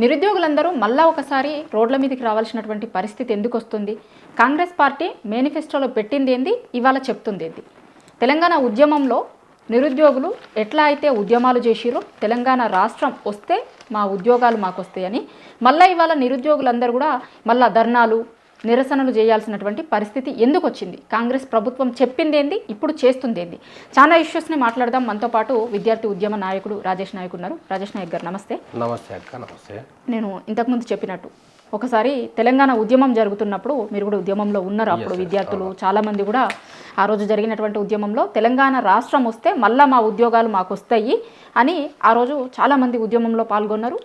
నిరుద్యోగులందరూ మళ్ళా ఒకసారి రోడ్ల మీదకి రావాల్సినటువంటి పరిస్థితి ఎందుకు వస్తుంది? కాంగ్రెస్ పార్టీ మేనిఫెస్టోలో పెట్టింది ఏంది, ఇవాళ చెప్తుంది ఏంది? తెలంగాణ ఉద్యమంలో నిరుద్యోగులు ఎట్లా అయితే ఉద్యమాలు చేసిరో తెలంగాణ రాష్ట్రం వస్తే మా ఉద్యోగాలు మాకు వస్తాయని మళ్ళీ ఇవాళ నిరుద్యోగులందరూ కూడా మళ్ళా ధర్నాలు నిరసనలు చేయాల్సినటువంటి పరిస్థితి ఎందుకు వచ్చింది? కాంగ్రెస్ ప్రభుత్వం చెప్పింది ఏంది, ఇప్పుడు చేస్తుంది ఏంది? చాలా ఇష్యూస్ని మాట్లాడదాం. మనతో పాటు విద్యార్థి ఉద్యమ నాయకుడు రాజేష్ నాయక్ ఉన్నారు. రాజేష్ నాయక్ గారు నమస్తే. నమస్తే అక్క. నమస్తే. నేను ఇంతకుముందు చెప్పినట్టు ఒకసారి తెలంగాణ ఉద్యమం జరుగుతున్నప్పుడు మీరు కూడా ఉద్యమంలో ఉన్నారు. అప్పుడు విద్యార్థులు చాలామంది కూడా ఆ రోజు జరిగినటువంటి ఉద్యమంలో తెలంగాణ రాష్ట్రం వస్తే మళ్ళీ మా ఉద్యోగాలు మాకు వస్తాయి అని ఆ రోజు చాలామంది ఉద్యమంలో పాల్గొన్నారు.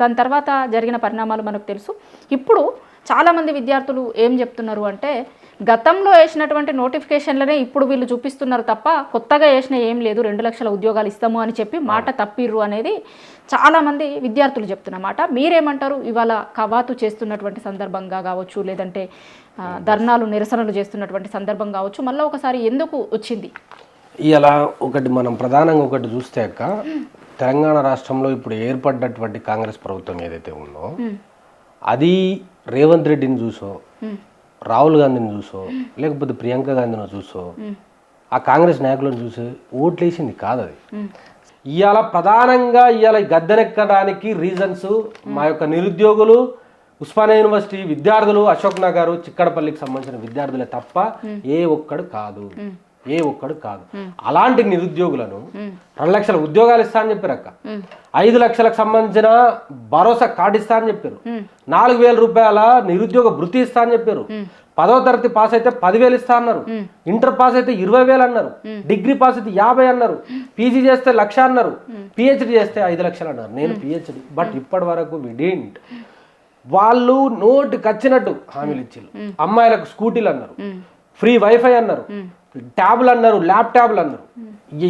దాని తర్వాత జరిగిన పరిణామాలు మనకు తెలుసు. ఇప్పుడు చాలామంది విద్యార్థులు ఏం చెప్తున్నారు అంటే, గతంలో వేసినటువంటి నోటిఫికేషన్లనే ఇప్పుడు వీళ్ళు చూపిస్తున్నారు తప్ప కొత్తగా వేసిన ఏం లేదు, 2 లక్షల ఉద్యోగాలు ఇస్తాము అని చెప్పి మాట తప్పిర్రు అనేది చాలామంది విద్యార్థులు చెప్తున్నమాట. మీరేమంటారు? ఇవాళ కవాతు చేస్తున్నటువంటి సందర్భంగా కావచ్చు, లేదంటే ధర్నాలు నిరసనలు చేస్తున్నటువంటి సందర్భం కావచ్చు, మళ్ళీ ఒకసారి ఎందుకు వచ్చింది? ఇలా ఒకటి మనం ప్రధానంగా ఒకటి చూస్తే అక్క, తెలంగాణ రాష్ట్రంలో ఇప్పుడు ఏర్పడ్డటువంటి కాంగ్రెస్ ప్రభుత్వం ఏదైతే ఉందో అది రేవంత్ రెడ్డిని చూసో, రాహుల్ గాంధీని చూసో, లేకపోతే ప్రియాంక గాంధీని చూసో, ఆ కాంగ్రెస్ నాయకులను చూసి ఓట్లేసింది కాదు. అది ఇవాళ ప్రధానంగా ఇవాళ గద్దెనెక్కడానికి రీజన్స్ మా యొక్క నిరుద్యోగులు, ఉస్మానియా యూనివర్సిటీ విద్యార్థులు, అశోక్ నగర్ చిక్కడపల్లికి సంబంధించిన విద్యార్థులే తప్ప ఏ ఒక్కడు కాదు. అలాంటి నిరుద్యోగులను 2 లక్షల ఉద్యోగాలు ఇస్తా అని చెప్పారు అక్క. 5 లక్షలకు సంబంధించిన భరోసా కార్డు ఇస్తా అని చెప్పారు. 4,000 రూపాయల నిరుద్యోగ భృతి ఇస్తా అని చెప్పారు. 10వ తరగతి పాస్ అయితే 10,000 ఇస్తా అన్నారు. ఇంటర్ పాస్ అయితే 20,000 అన్నారు. డిగ్రీ పాస్ అయితే 50 అన్నారు. పీజీ చేస్తే 1,00,000 అన్నారు. పిహెచ్డి చేస్తే 5 లక్షలు అన్నారు. నేను పిహెచ్డి, బట్ ఇప్పటి వరకు విడేంట్. వాళ్ళు నోటికి వచ్చినట్టు హామీలు ఇచ్చారు. అమ్మాయిలకు స్కూటీలు అన్నారు, ఫ్రీ వైఫై అన్నారు, ట్యాబ్లు అన్నారు, ల్యాప్టాప్లు అన్నారు.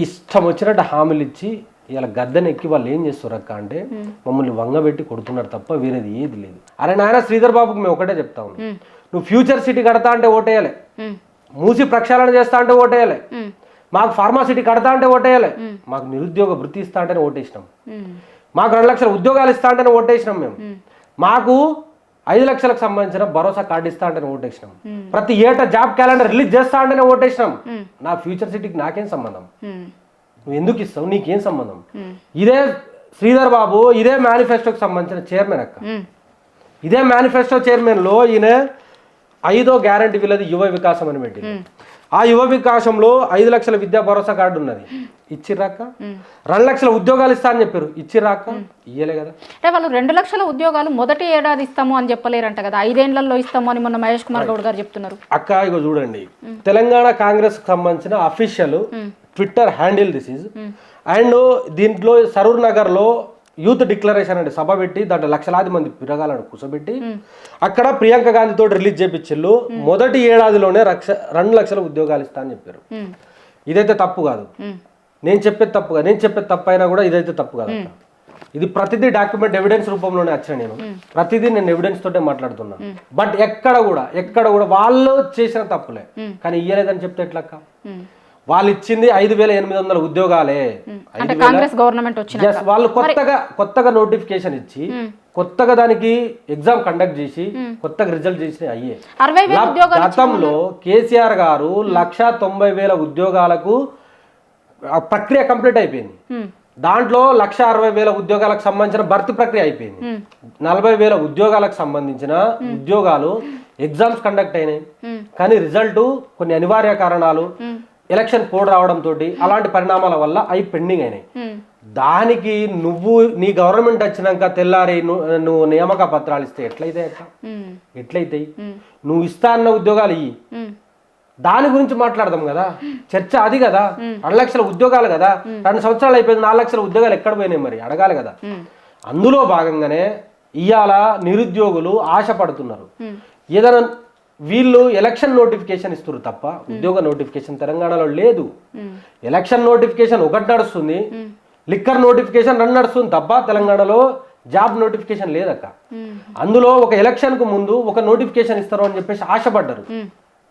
ఇష్టం వచ్చినట్టు హామీలు ఇచ్చి ఇలా గద్దెనెక్కి వాళ్ళు ఏం చేస్తారు అక్క అంటే మమ్మల్ని వంగబెట్టి కొడుతున్నారు తప్ప వేరేది ఏది లేదు. అరే నాయన శ్రీధర్ బాబుకి మేము ఒకటే చెప్తా ఉన్నాం, నువ్వు ఫ్యూచర్ సిటీ కడతా అంటే ఓటేయాలి, మూసి ప్రక్షాళన చేస్తా అంటే ఓటేయాలి, మాకు ఫార్మాసిటీ కడతా అంటే ఓటేయాలి, మాకు నిరుద్యోగ వృత్తి ఇస్తా అంటేనే ఓటేసినాం, మాకు 2 లక్షల ఉద్యోగాలు ఇస్తా అంటేనే ఓటేసినాం, మేము మాకు 5 లక్షలకు సంబంధించిన భరోసా కార్డు ఇస్తా అంటేనే ఓటేసినాం, ప్రతి ఏటా జాబ్ క్యాలెండర్ రిలీజ్ చేస్తా అంటేనే ఓటేసినాం. నా ఫ్యూచర్ సిటీకి నాకేం సంబంధం? నువ్వు ఎందుకు ఇస్తావు? నీకేం సంబంధం? ఇదే శ్రీధర్ బాబు, ఇదే మేనిఫెస్టోకి సంబంధించిన చైర్మన్ అక్క. ఇదే మేనిఫెస్టో చైర్మన్లో ఈయన 5వ గ్యారంటీ విలది యువ వికాసం అని పెట్టింది. ఆ యువ వికాసంలో 5 లక్షల విద్యా భరోసా కార్డు ఉన్నది, ఇచ్చిరాక. 2 లక్షల ఉద్యోగాలు ఇస్తా అని చెప్పారు, ఇచ్చిరాక. ఇయ్యలే కదా. అంటే వాళ్ళు 2 లక్షల ఉద్యోగాలు మొదటి ఏడాది ఇస్తాము అని చెప్పలేరంట కదా, 5 ఏళ్లలో ఇస్తాము అని మొన్న మహేష్ కుమార్ గౌడ్ గారు చెప్తున్నారు. అక్క ఇగో చూడండి, తెలంగాణ కాంగ్రెస్ సంబంధించిన official Twitter handle this is. And దీంట్లో సరూర్ నగర్ లో యూత్ డిక్లరేషన్ అంటే సభ పెట్టి దాంట్లో లక్షలాది మంది పిరగాలను కూర్చోబెట్టి అక్కడ ప్రియాంక గాంధీ తోటి రిలీజ్ చేపించిళ్ళు. మొదటి ఏడాదిలోనే 2 లక్షల ఉద్యోగాలు ఇస్తా అని చెప్పారు. ఇదైతే తప్పు కాదు, నేను చెప్పేది తప్పు కాదు. నేను చెప్పేది తప్పు అయినా కూడా ఇదైతే తప్పు కాదు. ఇది ప్రతిదీ డాక్యుమెంట్ ఎవిడెన్స్ రూపంలోనే వచ్చిన, నేను ప్రతిదీ నేను ఎవిడెన్స్ తోటే మాట్లాడుతున్నా. బట్ ఎక్కడ కూడా వాళ్ళు చేసిన తప్పులే, కానీ ఇయ్యలేదని చెప్తే ఎట్లక్క? వాళ్ళు ఇచ్చింది 5,800 ఉద్యోగాలే. కాంగ్రెస్ గవర్నమెంట్ వచ్చింది, వాళ్ళు కొత్తగా నోటిఫికేషన్ ఇచ్చి కొత్తగా దానికి ఎగ్జామ్ కండక్ట్ చేసి కొత్తగా రిజల్ట్ చేసి అయ్యే. గతంలో కేసీఆర్ గారు 1,90,000 ఉద్యోగాలకు ప్రక్రియ కంప్లీట్ అయిపోయింది. దాంట్లో 1,60,000 ఉద్యోగాలకు సంబంధించిన భర్తీ ప్రక్రియ అయిపోయింది. 40,000 ఉద్యోగాలకు సంబంధించిన ఉద్యోగాలు ఎగ్జామ్స్ కండక్ట్ అయినాయి, కానీ రిజల్ట్ కొన్ని అనివార్య కారణాలు, ఎలక్షన్ కోడ్ రావడంతో అలాంటి పరిణామాల వల్ల అవి పెండింగ్ అయినాయి. దానికి నువ్వు నీ గవర్నమెంట్ వచ్చినాక తెల్లారి నువ్వు నియామక పత్రాలు ఇస్తే ఎట్లయితాయి? నువ్వు ఇస్తా అన్న ఉద్యోగాలు ఇయ్యి, దాని గురించి మాట్లాడదాం కదా. చర్చ అది కదా. 2 లక్షల ఉద్యోగాలు కదా, 2 సంవత్సరాలు అయిపోయింది, 4 లక్షల ఉద్యోగాలు ఎక్కడ పోయినాయి మరి అడగాలి కదా. అందులో భాగంగానే ఇవాళ నిరుద్యోగులు ఆశపడుతున్నారు. ఏదైనా వీళ్ళు ఎలక్షన్ నోటిఫికేషన్ ఇస్తారు తప్ప ఉద్యోగ నోటిఫికేషన్ తెలంగాణలో లేదు. ఎలక్షన్ నోటిఫికేషన్ ఒకటి నడుస్తుంది, లిక్కర్ నోటిఫికేషన్ 2 నడుస్తుంది తప్ప తెలంగాణలో జాబ్ నోటిఫికేషన్ లేదక్క. అందులో ఒక ఎలక్షన్ కు ముందు ఒక నోటిఫికేషన్ ఇస్తారు అని చెప్పేసి ఆశపడ్డారు,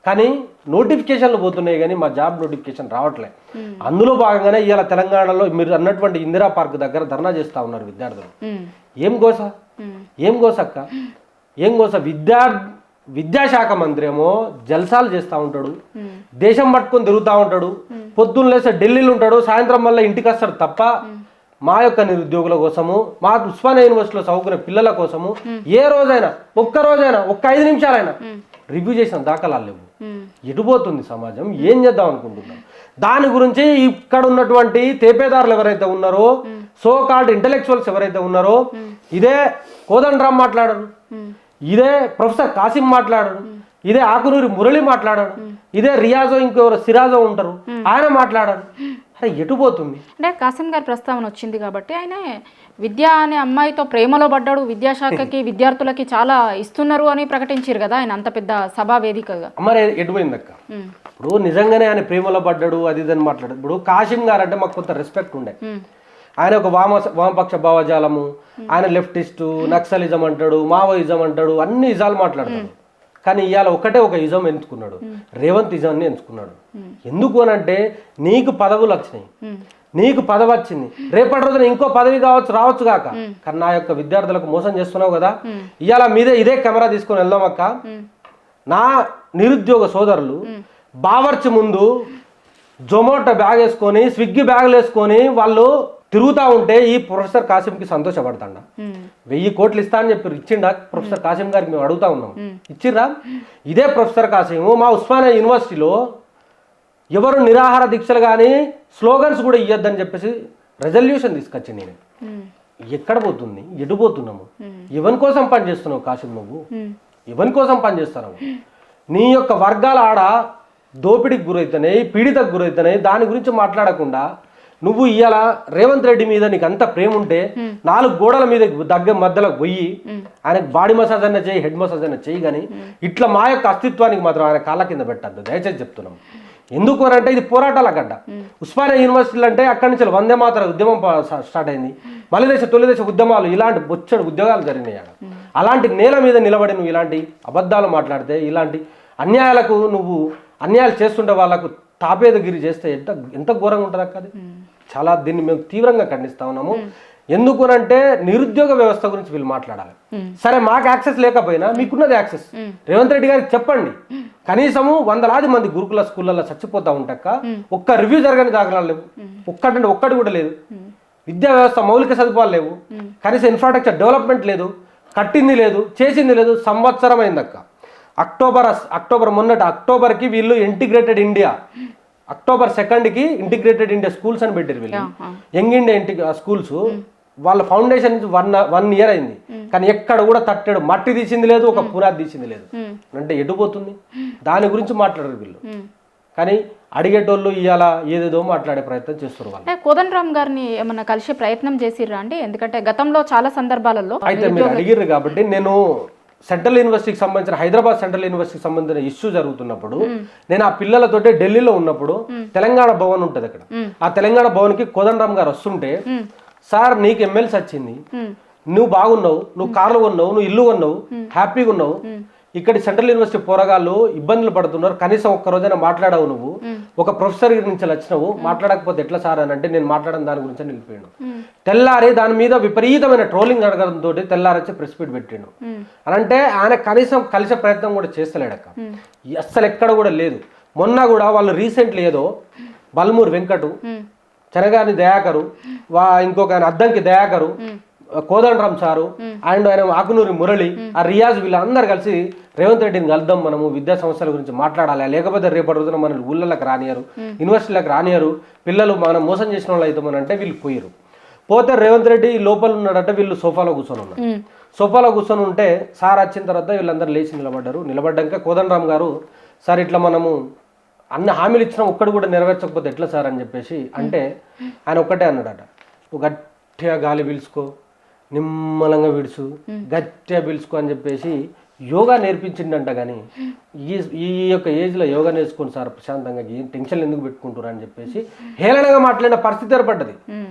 కానీ నోటిఫికేషన్లు పోతున్నాయి కానీ మా జాబ్ నోటిఫికేషన్ రావట్లే. అందులో భాగంగానే ఇవాళ తెలంగాణలో మీరు అన్నటువంటి ఇందిరా పార్క్ దగ్గర ధర్నా చేస్తా ఉన్నారు విద్యార్థులు. ఏం గోస? ఏం గోసక్క, ఏం గోస? విద్యాశాఖ మంత్రి ఏమో జల్సాలు చేస్తూ ఉంటాడు, దేశం పట్టుకొని తిరుగుతూ ఉంటాడు, పొద్దున్న లేస్తే ఢిల్లీలో ఉంటాడు, సాయంత్రం మళ్ళీ ఇంటికి వస్తాడు తప్ప మా యొక్క నిరుద్యోగుల కోసము, మా ఉస్మానియా యూనివర్సిటీలో చదువుకునే పిల్లల కోసము ఏ రోజైనా ఒక్క 5 నిమిషాలైనా రివ్యూ చేసిన దాఖలాలు లేవు. ఎటుపోతుంది సమాజం? ఏం చేద్దాం అనుకుంటున్నాం? దాని గురించి ఇక్కడ ఉన్నటువంటి తేపేదారులు ఎవరైతే ఉన్నారో, సో కాల్డ్ ఇంటలెక్చువల్స్ ఎవరైతే ఉన్నారో, ఇదే కోదండరాం మాట్లాడరు, ఇదే ప్రొఫెసర్ కాసిం మాట్లాడరు, ఇదే ఆకునూరి మురళి మాట్లాడాడు, ఇదే రియాజో ఇంకెవరో సిరాజో ఉంటారు ఆయన మాట్లాడారు. అరే ఎటుపోతుంది? అంటే కాసిం గారి ప్రస్తావన వచ్చింది కాబట్టి ఆయన విద్య అనే అమ్మాయితో ప్రేమలో పడ్డాడు, విద్యాశాఖకి విద్యార్థులకి చాలా ఇస్తున్నారు అని ప్రకటించారు కదా ఆయన అంత పెద్ద సభా వేదికగా. మరి ఎటుపోయింది అక్క? ఇప్పుడు నిజంగానే ఆయన ప్రేమలో పడ్డాడు అది ఇదని మాట్లాడాడు. ఇప్పుడు కాసిం గారు అంటే మాకు కొంత రెస్పెక్ట్ ఉండే. ఆయన ఒక వామపక్ష భావజాలము, ఆయన లెఫ్టిస్టు, నక్సలిజం అంటాడు, మావోయిజం అంటాడు, అన్ని ఇజాలు మాట్లాడతాడు. కానీ ఇవాళ ఒక ఇజం ఎంచుకున్నాడు, రేవంత్ ఇజాన్ని ఎంచుకున్నాడు. ఎందుకు అనంటే నీకు పదవులు వచ్చినాయి, నీకు పదవి వచ్చింది, రేపటి రోజున ఇంకో పదవి రావచ్చు కాక, కానీ నా యొక్క విద్యార్థులకు మోసం చేస్తున్నావు కదా, ఇవాళ మీదే ఇదే కెమెరా తీసుకొని వెళ్దాం అక్క. నా నిరుద్యోగ సోదరులు బావర్చి ముందు జొమాటో బ్యాగ్ వేసుకొని, స్విగ్గీ బ్యాగులు వేసుకొని వాళ్ళు తిరుగుతూ ఉంటే ఈ ప్రొఫెసర్ కాసింకి సంతోషపడతాడా? 1000 కోట్లు ఇస్తా అని చెప్పి ఇచ్చిండా ప్రొఫెసర్ కాసిం గారికి? మేము అడుగుతా ఉన్నాం, ఇచ్చిర్రా? ఇదే ప్రొఫెసర్ కాసిం మా ఉస్మానియా యూనివర్సిటీలో ఎవరు నిరాహార దీక్షలు కానీ స్లోగన్స్ కూడా ఇవ్వద్దని చెప్పేసి రెజల్యూషన్ తీసుకొచ్చి నేను. ఎక్కడ పోతుంది? ఎటుపోతున్నాము? ఎవరి కోసం పనిచేస్తున్నావు కాసిం? నువ్వు ఎవరి కోసం పనిచేస్తున్నావు? నీ యొక్క వర్గాల ఆడ దోపిడీకి గురవుతున్నాయి, పీడితకు గురవుతున్నాయి, దాని గురించి మాట్లాడకుండా నువ్వు ఇవాళ రేవంత్ రెడ్డి మీద నీకు అంత ప్రేమ ఉంటే 4 గోడల మీద మధ్యలోకి పోయి ఆయనకు బాడీ మసాజ్ అయినా చేయి, హెడ్ మసాజ్ అయినా చేయి, కానీ ఇట్లా మా యొక్క అస్తిత్వానికి మాత్రం ఆయన కాళ్ళ కింద పెట్టద్దు దయచేసి చెప్తున్నాం. ఎందుకు అని అంటే ఇది పోరాటాల గడ్డ. ఉస్మానియా యూనివర్సిటీలు అంటే అక్కడి నుంచి వందే మాతర ఉద్యమం స్టార్ట్ అయింది, తొలి దేశ ఉద్యమాలు, ఇలాంటి బొచ్చడు ఉద్యోగాలు జరిగినాయి. అలాంటి నేల మీద నిలబడి నువ్వు ఇలాంటి అబద్ధాలు మాట్లాడితే, ఇలాంటి అన్యాయాలకు నువ్వు అన్యాయాలు చేస్తుంటే వాళ్ళకు తాపేదగిరి చేస్తే ఎంత ఘోరంగా ఉంటుంది అక్క. అది చాలా దీన్ని మేము తీవ్రంగా ఖండిస్తా ఉన్నాము. ఎందుకు అంటే నిరుద్యోగ వ్యవస్థ గురించి వీళ్ళు మాట్లాడాలి. సరే మాకు యాక్సెస్ లేకపోయినా మీకున్నది యాక్సెస్, రేవంత్ రెడ్డి గారికి చెప్పండి. కనీసము 100లాది మంది గురుకుల స్కూళ్ళల్లో చచ్చిపోతా ఉంటాక ఒక్క రివ్యూ జరగని దాఖలాలు లేవు, ఒక్కటి కూడా లేదు. విద్యా వ్యవస్థ మౌలిక సదుపాయాలు లేవు, కనీసం ఇన్ఫ్రాస్ట్రక్చర్ డెవలప్మెంట్ లేదు, కట్టింది లేదు, చేసింది లేదు. సంవత్సరం అయిందక్క. అక్టోబర్కి వీళ్ళు ఇంటిగ్రేటెడ్ ఇండియా, అక్టోబర్ 2కి ఇంటిగ్రేటెడ్ ఇండియా స్కూల్స్ అని పెట్టారు వీళ్ళు. యంగ్ ఇండియా స్కూల్స్ వాళ్ళ ఫౌండేషన్ నుంచి 1 ఇయర్ అయింది, కానీ ఎక్కడ కూడా తట్టడు మట్టి తీసింది లేదు, ఒక పునాది తీసింది లేదు. అంటే ఎటుపోతుంది? దాని గురించి మాట్లాడరు వీళ్ళు. కానీ అడిగేటోళ్ళు ఇవాళ ఏదేదో మాట్లాడే ప్రయత్నం చేస్తారు వాళ్ళు. కోదండరామ్ గారిని ఏమన్నా కలిసే ప్రయత్నం చేసిర్రా అండి? ఎందుకంటే గతంలో చాలా సందర్భాలలో అయితే మీరు అడిగిర్రు కాబట్టి నేను సెంట్రల్ యూనివర్సిటీకి సంబంధించిన హైదరాబాద్ సెంట్రల్ యూనివర్సిటీకి సంబంధించిన ఇష్యూ జరుగుతున్నప్పుడు నేను ఆ పిల్లలతోటే ఢిల్లీలో ఉన్నప్పుడు తెలంగాణ భవన్ ఉంటుంది అక్కడ. ఆ తెలంగాణ భవన్కి కోదండరామ్ గారు వస్తుంటే, సార్ నీకు ఎమ్మెల్సీ వచ్చింది, నువ్వు బాగున్నావు, నువ్వు కార్లు కొన్నావు, నువ్వు ఇల్లు కొన్నావు, హ్యాపీగా ఉన్నావు, ఇక్కడ సెంట్రల్ యూనివర్సిటీ పోరగాళ్ళు ఇబ్బందులు పడుతున్నారు, కనీసం ఒక్క రోజైనా మాట్లాడావు, నువ్వు ఒక ప్రొఫెసర్ నుంచి వచ్చినావు, మాట్లాడకపోతే ఎట్లా సార్ అని అంటే నేను మాట్లాడడం దాని గురించి నిలిపోయాడు. తెల్లారి దాని మీద విపరీతమైన ట్రోలింగ్ అడగడంతో తెల్లారొచ్చి ప్రెస్ మీట్ పెట్టాడు. అని అంటే ఆయన కనీసం కలిసే ప్రయత్నం కూడా చేస్తలేడక్క, అస్సలు ఎక్కడ కూడా లేదు. మొన్న కూడా వాళ్ళు రీసెంట్లీ ఏదో బల్మూరు వెంకటు, చెనగాని దయాకరు, ఇంకొక ఆయన అద్దంకి దయాకరు, కోదండరామ్ సారు అండ్ ఆయన ఆకునూరి మురళి, ఆ రియాజ్, వీళ్ళందరూ కలిసి రేవంత్ రెడ్డిని కలుద్దాం, మనము విద్యా సంస్థల గురించి మాట్లాడాలి, లేకపోతే రేపటి రోజున మన ఊళ్ళకి రానియరు, యూనివర్సిటీలకు రానియరు, పిల్లలు మనం మోసం చేసిన వాళ్ళు అవుతామని అంటే వీళ్ళు పోయారు. పోతే రేవంత్ రెడ్డి లోపల ఉన్నాడంటే వీళ్ళు సోఫాలో కూర్చొని ఉన్నారు. సోఫాలో కూర్చొని ఉంటే సార్ వచ్చిన తర్వాత వీళ్ళందరూ లేచి నిలబడ్డాక కోదండరామ్ గారు, సార్ ఇట్లా మనము అన్ని హామీలు ఇచ్చినా ఒక్కడు కూడా నెరవేర్చకపోతే ఎట్లా సార్ అని చెప్పేసి అంటే ఆయన ఒక్కటే అన్నాడట, నువ్వు గట్టిగా గాలి పీల్చుకో, నిమ్మలంగా విడుచు, గట్టిగా పీల్చుకో అని చెప్పేసి యోగా నేర్పించిండంట. కానీ ఈ యొక్క ఏజ్లో యోగా నేర్చుకోండి సార్ ప్రశాంతంగా, ఏం టెన్షన్లు ఎందుకు పెట్టుకుంటారు అని చెప్పేసి హేళనగా మాట్లాడిన పరిస్థితి ఏర్పడ్డది.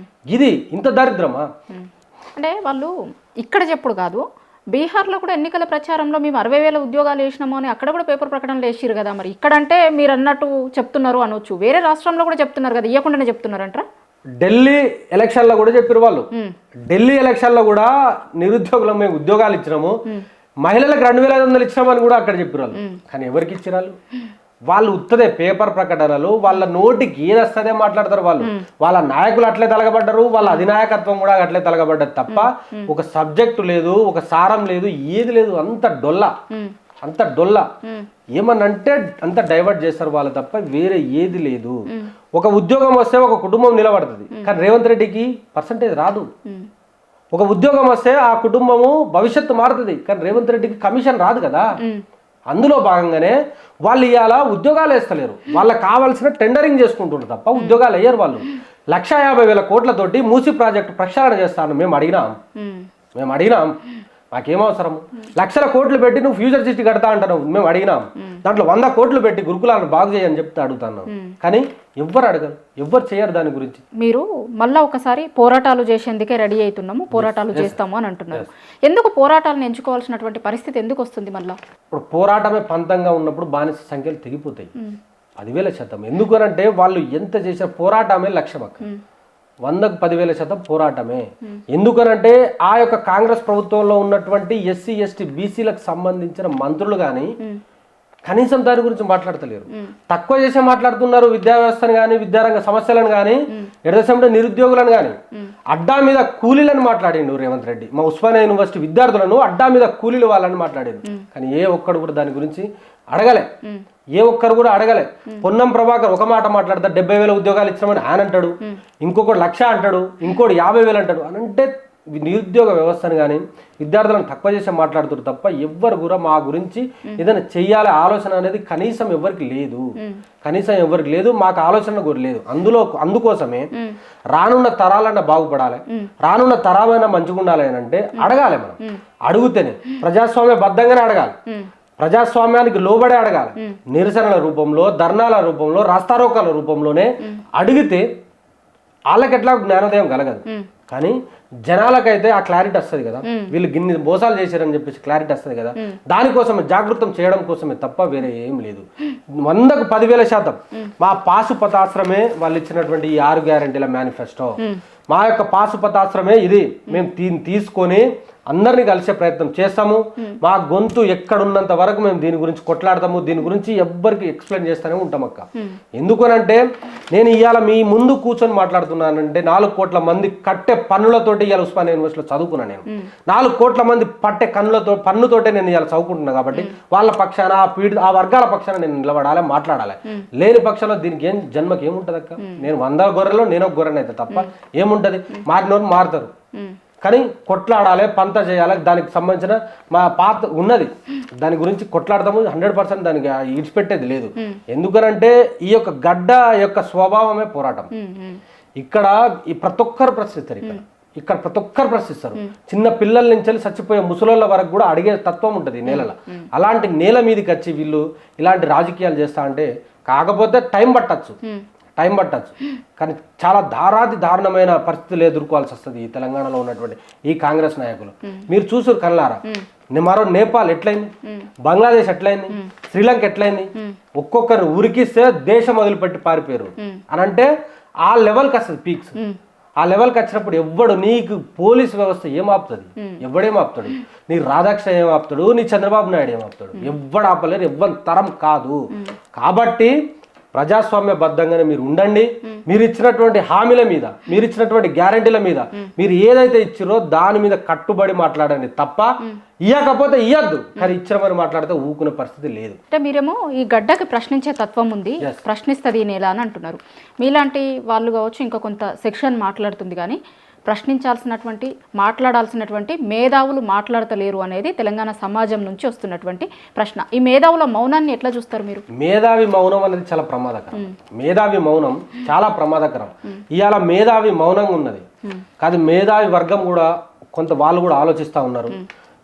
ఇది ఇంత దారిద్రమా? అంటే వాళ్ళు ఇక్కడ చెప్పుడు కాదు, బీహార్లో కూడా ఎన్నికల ప్రచారంలో మేము 60,000 ఉద్యోగాలు వేసినాము అని అక్కడ కూడా పేపర్ ప్రకటనలు వేసిరు కదా. మరి ఇక్కడంటే మీరు అన్నట్టు చెప్తున్నారు అనొచ్చు, వేరే రాష్ట్రంలో కూడా చెప్తున్నారు కదా, ఇవ్వకుండానే చెప్తున్నారంటారా? ఢిల్లీ ఎలక్షన్లో కూడా చెప్పారు వాళ్ళు. ఢిల్లీ ఎలక్షన్లో కూడా నిరుద్యోగులకు మేము ఉద్యోగాలు ఇచ్చినాము, మహిళలకు 2,500 ఇచ్చినామని కూడా అక్కడ చెప్పారు వాళ్ళు. కానీ ఎవరికి ఇచ్చినారు? వాళ్ళు ఉత్తదే పేపర్ ప్రకటనలు, వాళ్ళ నోటికి ఏది వస్తుందే మాట్లాడతారు వాళ్ళు. వాళ్ళ నాయకులు అట్లే తలగబడ్డారు, వాళ్ళ అధినాయకత్వం కూడా అట్లే తలగబడ్డది తప్ప ఒక సబ్జెక్టు లేదు, ఒక సారం లేదు, ఏది లేదు. అంత డొల్ల ఏమనంటే అంత డైవర్ట్ చేస్తారు వాళ్ళు తప్ప వేరే ఏది లేదు. ఒక ఉద్యోగం వస్తే ఒక కుటుంబం నిలబడుతుంది, కానీ రేవంత్ రెడ్డికి పర్సంటేజ్ రాదు. ఒక ఉద్యోగం వస్తే ఆ కుటుంబము భవిష్యత్తు మారుతుంది, కానీ రేవంత్ రెడ్డికి కమిషన్ రాదు కదా. అందులో భాగంగానే వాళ్ళు ఇవాళ ఉద్యోగాలు వేస్తలేరు, వాళ్ళకి కావాల్సిన టెండరింగ్ చేసుకుంటున్నారు తప్ప ఉద్యోగాలు వేయరు. వాళ్ళు 1,50,000 కోట్లతోటి మూసి ప్రాజెక్టు ప్రక్షాళన చేస్తాను మేము అడిగినాం. మాకేమవసరం? 1,00,000 కోట్లు పెట్టి నువ్వు ఫ్యూచర్ సిటీ కడతా అంటాను, మేము అడిగినాం. దాంట్లో 100 కోట్లు పెట్టి గురుకులాలను బాగు చేయని చెప్తే అడుగుతాను, కానీ ఎవ్వరు అడగరు, ఎవ్వరు చేయరు దాని గురించి. మీరు మళ్ళీ ఒకసారి పోరాటాలు చేసేందుకే రెడీ అవుతున్నాము, పోరాటాలు చేస్తాము అని అంటున్నారు. ఎందుకు పోరాటాలను ఎంచుకోవాల్సినటువంటి పరిస్థితి ఎందుకు వస్తుంది? మళ్ళీ ఇప్పుడు పోరాటమే పంతంగా ఉన్నప్పుడు బానిస సంఖ్యలు తెగిపోతాయి 10,000%. ఎందుకనంటే వాళ్ళు ఎంత చేసిన పోరాటమే లక్ష్యం అక్క. 100కు 10,000% పోరాటమే. ఎందుకనంటే ఆ యొక్క కాంగ్రెస్ ప్రభుత్వంలో ఉన్నటువంటి ఎస్సీ ఎస్టీ బీసీలకు సంబంధించిన మంత్రులు కానీ కనీసం దాని గురించి మాట్లాడతలేరు, తక్కువ చేసే మాట్లాడుతున్నారు. విద్యా వ్యవస్థను కానీ విద్యారంగ సమస్యలను కానీ ఎడసంటే నిరుద్యోగులను కానీ అడ్డా మీద కూలీలను మాట్లాడిండు రేవంత్ రెడ్డి. మా ఉస్మానియా యూనివర్సిటీ విద్యార్థులను అడ్డా మీద కూలీలు వాళ్ళని మాట్లాడిండు, కానీ ఏ ఒక్కడు కూడా దాని గురించి అడగలే. పొన్నం ప్రభాకర్ ఒక మాట మాట్లాడతా, 70,000 ఉద్యోగాలు ఇచ్చామని ఆయన అంటాడు, ఇంకొకటి 1,00,000 అంటాడు, ఇంకోటి 50,000 అంటాడు. అని అంటే నిరుద్యోగ వ్యవస్థను కానీ విద్యార్థులను తక్కువ చేసి మాట్లాడుతారు తప్ప ఎవ్వరు కూడా మా గురించి ఏదైనా చెయ్యాలి ఆలోచన అనేది కనీసం ఎవరికి లేదు. మాకు ఆలోచన కూడా లేదు. అందుకోసమే రానున్న తరాలన్నా బాగుపడాలి, రానున్న తరాలైనా మంచిగా ఉండాలి అని అంటే అడగాలి. మనం అడుగుతేనే ప్రజాస్వామ్య బద్ధంగానే అడగాలి, ప్రజాస్వామ్యానికి లోబడే అడగాలి. నిరసనల రూపంలో, ధర్నాల రూపంలో, రాస్తారోకాల రూపంలోనే అడిగితే వాళ్ళకి ఎట్లా జ్ఞానోదయం కలగదు. కానీ జనాలకైతే ఆ క్లారిటీ వస్తుంది కదా, వీళ్ళు గిన్ని మోసాలు చేశారని చెప్పేసి క్లారిటీ వస్తుంది కదా. దానికోసమే జాగృతం చేయడం కోసమే తప్ప వేరే ఏం లేదు. 100కు 10,000% మా పాశుపతాశ్రమే వాళ్ళు ఇచ్చినటువంటి ఈ 6 గ్యారెంటీల మేనిఫెస్టో. మా యొక్క పాశుపతాశ్రమే ఇది. మేము తీసుకొని అందరినీ కలిసే ప్రయత్నం చేస్తాము. మా గొంతు ఎక్కడున్నంత వరకు మేము దీని గురించి కొట్లాడతాము, దీని గురించి ఎవ్వరికి ఎక్స్ప్లెయిన్ చేస్తూనే ఉంటాం అక్క. ఎందుకనంటే నేను ఇవాళ మీ ముందు కూర్చొని మాట్లాడుతున్నానంటే 4 కోట్ల మంది కట్టే పన్నులతోటి ఇవాళ ఉస్మానియా యూనివర్సిటీలో చదువుకున్నాను నేను. 4 కోట్ల మంది పట్టే పన్నుతోటే నేను ఇవాళ చదువుకుంటున్నాను. కాబట్టి వాళ్ళ పక్షాన ఆ వర్గాల పక్షాన నేను నిలబడాలి, మాట్లాడాలి. లేని పక్షంలో దీనికి జన్మకి ఏముంటది అక్క? నేను 100 గొర్రెలో నేను ఒక గొర్రెనైతే తప్ప ఏముంటది? మారినోరు మారుతారు, కానీ కొట్లాడాలి, పంత చేయాలి. దానికి సంబంధించిన మా పాత్ర ఉన్నది, దాని గురించి కొట్లాడతాము 100%. దానికి ఇడిచిపెట్టేది లేదు. ఎందుకనంటే ఈ యొక్క గడ్డ యొక్క స్వభావమే పోరాటం. ఇక్కడ ప్రతి ఒక్కరు ప్రశ్నిస్తారు, ఇక్కడ ప్రతి ఒక్కరు ప్రశ్నిస్తారు. చిన్న పిల్లల నుంచి చచ్చిపోయే ముసలోళ్ళ వరకు కూడా అడిగే తత్వం ఉంటుంది నేలలో. అలాంటి నేల మీదకి వచ్చి వీళ్ళు ఇలాంటి రాజకీయాలు చేస్తా అంటే, కాకపోతే టైం పట్టచ్చు, కానీ చాలా దారుణమైన పరిస్థితులు ఎదుర్కోవాల్సి వస్తుంది ఈ తెలంగాణలో ఉన్నటువంటి ఈ కాంగ్రెస్ నాయకులు. మీరు చూసారు కళ్ళారా, మరో నేపాల్ ఎట్లయింది, బంగ్లాదేశ్ ఎట్లయింది, శ్రీలంక ఎట్లయింది. ఒక్కొక్కరు ఉరికిస్తే దేశం వదిలిపెట్టి పారిపోయారు అని అంటే ఆ లెవెల్కి వస్తుంది పీక్స్. ఆ లెవెల్కి వచ్చినప్పుడు ఎవ్వడు, నీకు పోలీస్ వ్యవస్థ ఏమాపుతుంది? ఎవడేమాపుతాడు? నీ రాధాకృష్ణ ఏమాపుతాడు? నీ చంద్రబాబు నాయుడు ఏమాపుతాడు? ఎవ్వడు ఆపలేరు, ఎవ్వరి తరం కాదు. కాబట్టి ప్రజాస్వామ్యబద్ధంగానే మీరు ఉండండి. మీరు ఇచ్చినటువంటి హామీల మీద, మీరు ఇచ్చినటువంటి గ్యారంటీల మీద, మీరు ఏదైతే ఇచ్చిరో దాని మీద కట్టుబడి మాట్లాడండి తప్ప ఇయ్యకపోతే ఇయ్యద్దు, కానీ ఇచ్చినమని మాట్లాడితే ఊకునే పరిస్థితి లేదు. అంటే మీరేమో ఈ గడ్డకి ప్రశ్నించే తత్వం ఉంది, ప్రశ్నిస్తుంది ఈ నేల అని అంటున్నారు. మీలాంటి వాళ్ళు కావచ్చు, ఇంకా కొంత సెక్షన్ మాట్లాడుతుంది, కానీ ప్రశ్నించాల్సినటువంటి, మాట్లాడాల్సినటువంటి మేధావులు మాట్లాడతలేరు అనేది తెలంగాణ సమాజం నుంచి వస్తున్నటువంటి ప్రశ్న. ఈ మేధావుల మౌనాన్ని ఎట్లా చూస్తారు మీరు? మేధావి మౌనం అనేది చాలా ప్రమాదకరం. మేధావి మౌనం చాలా ప్రమాదకరం. ఇవాళ మేధావి మౌనంగా ఉన్నది కాదు, మేధావి వర్గం కూడా కొంత వాళ్ళు కూడా ఆలోచిస్తూ ఉన్నారు.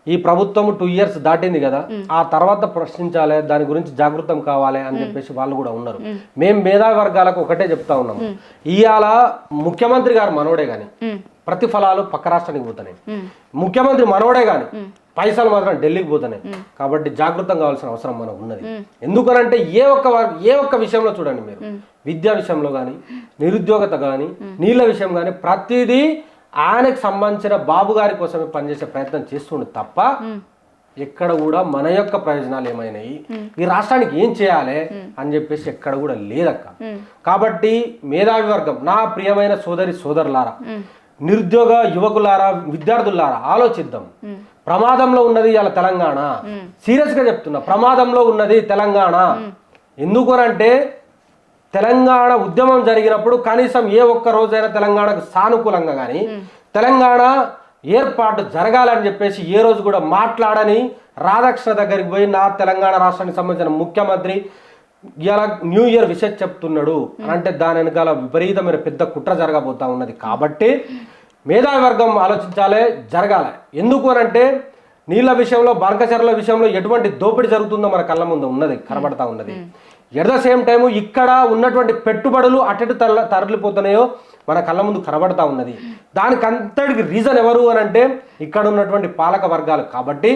ఈ ప్రభుత్వం 2 years దాటింది కదా, ఆ తర్వాత ప్రశ్నించాలి, దాని గురించి జాగృతం కావాలి అని చెప్పేసి వాళ్ళు కూడా ఉన్నారు. మేము మేధావి వర్గాలకు ఒకటే చెప్తా ఉన్నాము, ఇవాళ ముఖ్యమంత్రి గారు మనోడే గాని ప్రతిఫలాలు పక్క రాష్ట్రానికి పోతున్నాయి. ముఖ్యమంత్రి మనోడే గాని పైసలు మాత్రం ఢిల్లీకి పోతున్నాయి. కాబట్టి జాగృతం కావాల్సిన అవసరం మనకు ఉన్నది. ఎందుకనంటే ఏ ఒక్క విషయంలో చూడండి మీరు, విద్యా విషయంలో కానీ, నిరుద్యోగత కానీ, నీళ్ళ విషయం కానీ, ప్రతిదీ ఆయనకు సంబంధించిన బాబు గారి కోసమే పనిచేసే ప్రయత్నం చేస్తుండే తప్ప ఎక్కడ కూడా మన యొక్క ప్రయోజనాలు ఏమైనాయి, ఈ రాష్ట్రానికి ఏం చేయాలి అని చెప్పేసి ఎక్కడ కూడా లేదక్క. కాబట్టి మేధావి వర్గం, నా ప్రియమైన సోదరులారా, నిరుద్యోగ యువకులారా, విద్యార్థులారా ఆలోచిద్దాం. ప్రమాదంలో ఉన్నది ఇలా తెలంగాణ. సీరియస్ గా చెప్తున్నా, ప్రమాదంలో ఉన్నది తెలంగాణ. ఎందుకనంటే తెలంగాణ ఉద్యమం జరిగినప్పుడు కనీసం ఏ ఒక్క రోజైనా తెలంగాణకు సానుకూలంగా కానీ, తెలంగాణ ఏర్పాటు జరగాలని చెప్పేసి ఏ రోజు కూడా మాట్లాడని రాధాకృష్ణ దగ్గరికి పోయి నా తెలంగాణ రాష్ట్రానికి సంబంధించిన ముఖ్యమంత్రి ఇలా న్యూ ఇయర్ విషయం చెప్తున్నాడు అంటే దాని వెనకాల విపరీతమైన పెద్ద కుట్ర జరగబోతా ఉన్నది. కాబట్టి మేధావి వర్గం ఆలోచించాలి, జరగాలి. ఎందుకు అనంటే నీళ్ళ విషయంలో, బంకచర్ల విషయంలో ఎటువంటి దోపిడీ జరుగుతుందో మన కళ్ళ ముందు ఉన్నది, కనబడతా ఉన్నది. ఎట్ ద సేమ్ టైము ఇక్కడ ఉన్నటువంటి పెట్టుబడులు అటు తరలిపోతున్నాయో మన కళ్ళ ముందు కనబడతా ఉన్నది. దానికి అంతటికి రీజన్ ఎవరు అని అంటే ఇక్కడ ఉన్నటువంటి పాలక వర్గాలు. కాబట్టి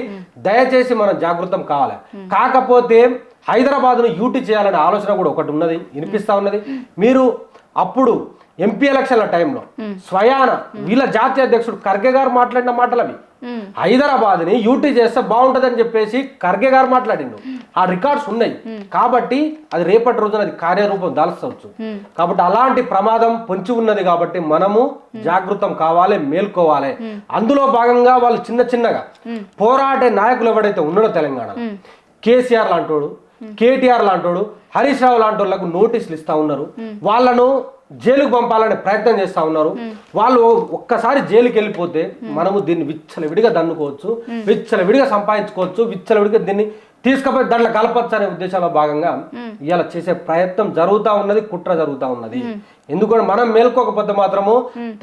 దయచేసి మనం జాగృతం కావాలి. కాకపోతే హైదరాబాద్ను యూటీ చేయాలనే ఆలోచన కూడా ఒకటి ఉన్నది, వినిపిస్తా ఉన్నది. మీరు అప్పుడు ఎంపీ ఎలక్షన్ల టైంలో స్వయాన వీళ్ళ జాతీయ అధ్యక్షుడు ఖర్గే గారు మాట్లాడిన మాటలు అవి. హైదరాబాద్ని యూటీ చేస్తే బాగుంటుందని చెప్పేసి ఖర్గే గారు మాట్లాడిండు. ఆ రికార్డ్స్ ఉన్నాయి. కాబట్టి అది రేపటి రోజున అది కార్యరూపం దాల్చవచ్చు. కాబట్టి అలాంటి ప్రమాదం పొంచి ఉన్నది. కాబట్టి మనము జాగృతం కావాలి, మేల్కోవాలి. అందులో భాగంగా వాళ్ళు చిన్నగా పోరాడే నాయకులు ఎవడైతే ఉన్నాడో తెలంగాణలో, కేసీఆర్ లాంటోడు, కేటీఆర్ లాంటోడు, హరీష్ రావు లాంటి వాళ్ళకు నోటీసులు ఇస్తా ఉన్నారు. వాళ్ళను జైలుకు పంపాలనే ప్రయత్నం చేస్తా ఉన్నారు. వాళ్ళు ఒక్కసారి జైలుకి వెళ్ళిపోతే మనము దీన్ని విచ్చలవిడిగా దన్నుకోవచ్చు, విచ్చలవిడిగా సంపాదించుకోవచ్చు, విచ్చలవిడిగా దీన్ని తీసుకుపోయి దాంట్లో కలపచ్చు అనే ఉద్దేశంలో భాగంగా ఇవాళ చేసే ప్రయత్నం జరుగుతూ ఉన్నది, కుట్ర జరుగుతూ ఉన్నది. ఎందుకంటే మనం మేల్కోకపోతే మాత్రము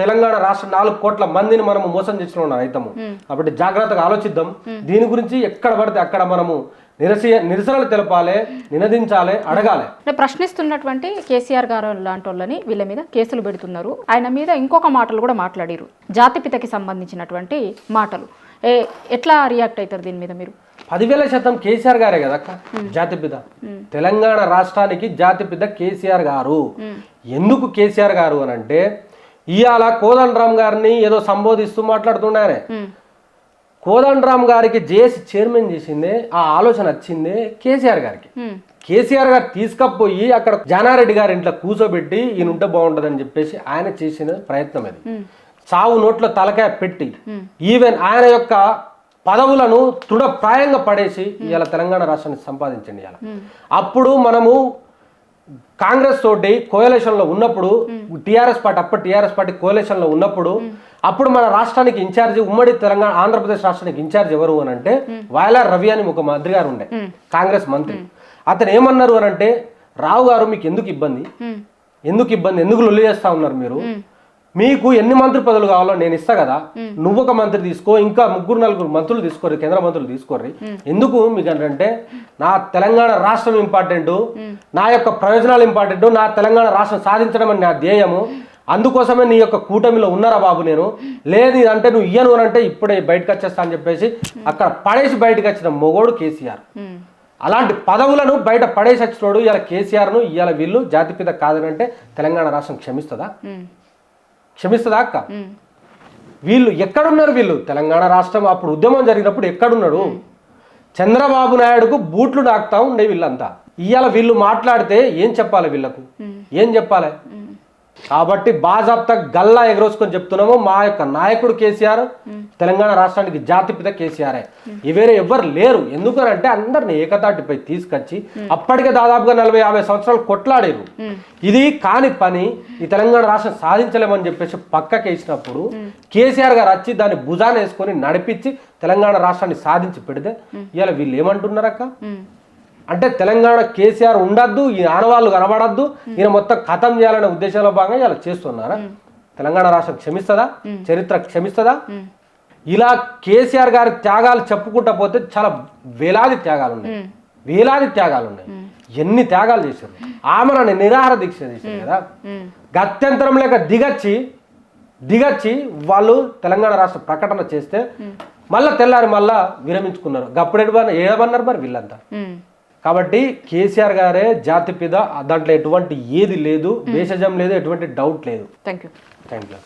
తెలంగాణ రాష్ట్ర 4 కోట్ల మందిని మనము మోసం చేసిన ఉన్నాం రైతము. కాబట్టి జాగ్రత్తగా ఆలోచిద్దాం. దీని గురించి ఎక్కడ పడితే అక్కడ మనము నిరసనలు తెలపాలి, నినదించాలి, అడగాలి. ప్రశ్నిస్తున్నటువంటి కేసీఆర్ గారు లాంటి వాళ్ళని వీళ్ళ మీద కేసులు పెడుతున్నారు. ఆయన మీద ఇంకొక మాటలు కూడా మాట్లాడారు, జాతిపితకి సంబంధించినటువంటి మాటలు. ఎట్లా రియాక్ట్ అవుతారు దీని మీద మీరు? 10,000% కేసీఆర్ గారే కదా జాతిపిత. తెలంగాణ రాష్ట్రానికి జాతిపిత కేసీఆర్ గారు. ఎందుకు కేసీఆర్ గారు అని అంటే ఇవాళ కోదండరామ్ గారిని ఏదో సంబోధిస్తూ మాట్లాడుతున్నారే. కోదండరామ్ గారికి జేఏసీ చైర్మన్ చేసిందే, ఆ ఆలోచన వచ్చిందే కేసీఆర్ గారికి. కేసీఆర్ గారు తీసుకపోయి అక్కడ జానారెడ్డి గారి ఇంట్లో కూర్చోబెట్టి ఈయన ఉంటే బాగుంటుందని చెప్పేసి ఆయన చేసిన ప్రయత్నం అది. చావు నోట్లో తలకాయ పెట్టి ఈవెన్ ఆయన యొక్క పదవులను తృఢప్రాయంగా పడేసి ఇవాళ తెలంగాణ రాష్ట్రాన్ని సంపాదించండి. ఇవాళ అప్పుడు మనము కాంగ్రెస్ తోటి కోయలేషన్లో ఉన్నప్పుడు, టీఆర్ఎస్ పార్టీ అప్పుడు టీఆర్ఎస్ పార్టీ కోయలేషన్లో ఉన్నప్పుడు అప్పుడు మన రాష్ట్రానికి ఇన్ఛార్జి, ఉమ్మడి తెలంగాణ ఆంధ్రప్రదేశ్ రాష్ట్రానికి ఇన్ఛార్జ్ ఎవరు అని అంటే వాయలార్ రవి అని ఒక మంత్రి గారు ఉండే, కాంగ్రెస్ మంత్రి. అతను ఏమన్నారు అని అంటే, రావు గారు మీకు ఎందుకు ఇబ్బంది, ఎందుకు లొల్లి చేస్తా ఉన్నారు మీరు, మీకు ఎన్ని మంత్రి పదవులు కావాలో నేను ఇస్తా కదా, నువ్వు ఒక మంత్రి తీసుకో, ఇంకా 3-4 మంత్రులు తీసుకోరు, కేంద్ర మంత్రులు తీసుకోర్రి. ఎందుకు మీకు అంటే నా తెలంగాణ రాష్ట్రం ఇంపార్టెంట్, నా యొక్క ప్రయోజనాలు ఇంపార్టెంట్, నా తెలంగాణ రాష్ట్రం సాధించడం అని నా ధ్యేయము, అందుకోసమే నీ యొక్క కూటమిలో ఉన్నారా బాబు నేను, లేదు అంటే నువ్వు ఇయ్యను అని అంటే ఇప్పుడే బయటకు వచ్చేస్తా అని చెప్పేసి అక్కడ పడేసి బయటకు వచ్చిన మొగోడు కేసీఆర్. అలాంటి పదవులను బయట పడేసి వచ్చినోడు ఇవాళ కేసీఆర్ను ఇవాళ వీళ్ళు జాతిపిత కాదనంటే తెలంగాణ రాష్ట్రం క్షమిస్తుందా అక్క? వీళ్ళు ఎక్కడున్నారు? వీళ్ళు తెలంగాణ రాష్ట్రం అప్పుడు ఉద్యమం జరిగినప్పుడు ఎక్కడున్నాడు? చంద్రబాబు నాయుడుకు బూట్లు నాకుతా ఉండే వీళ్ళంతా. ఇవాళ వీళ్ళు మాట్లాడితే ఏం చెప్పాలి? వీళ్ళకు ఏం చెప్పాలి? కాబట్టి బాజాప్తా గల్లా ఎగరోసుకొని చెప్తున్నాము, మా యొక్క నాయకుడు కేసీఆర్, తెలంగాణ రాష్ట్రానికి జాతిపిత కేసీఆరే, వేరే ఎవ్వరు లేరు. ఎందుకనంటే అందరిని ఏకతాటిపై తీసుకొచ్చి అప్పటికే దాదాపుగా 40-50 సంవత్సరాలు కొట్లాడారు. ఇది కాని పని, ఈ తెలంగాణ రాష్ట్రం సాధించలేమని చెప్పేసి పక్కకేసినప్పుడు కేసీఆర్ గారు వచ్చి దాన్ని భుజాన వేసుకొని నడిపించి తెలంగాణ రాష్ట్రాన్ని సాధించి పెడితే ఇవాళ వీళ్ళు ఏమంటున్నారక్క అంటే తెలంగాణ కేసీఆర్ ఉండద్దు, ఈ ఆనవాళ్ళు కనబడద్దు, ఈయన మొత్తం ఖతం చేయాలనే ఉద్దేశంలో భాగంగా ఇలా చేస్తున్నారా? తెలంగాణ రాష్ట్రం క్షమిస్తుందా? చరిత్ర క్షమిస్తుందా? ఇలా కేసీఆర్ గారి త్యాగాలు చెప్పుకుంటా పోతే చాలా వేలాది త్యాగాలు ఉన్నాయి. ఎన్ని త్యాగాలు చేశారు. ఆమెను నిరాహార దీక్ష చేశారు కదా, గత్యంతరం లేక దిగచ్చి వాళ్ళు తెలంగాణ రాష్ట్ర ప్రకటన చేస్తే మళ్ళీ తెల్లారి మళ్ళా విరమించుకున్నారు. అప్పుడు ఏమన్నారు మరి వీళ్ళంతా. కాబట్టి కేసీఆర్ గారే జాతిపిద, దాంట్లో ఎటువంటి ఏది లేదు, భేషజం లేదు, ఎటువంటి డౌట్ లేదు. Thank you. Thank you.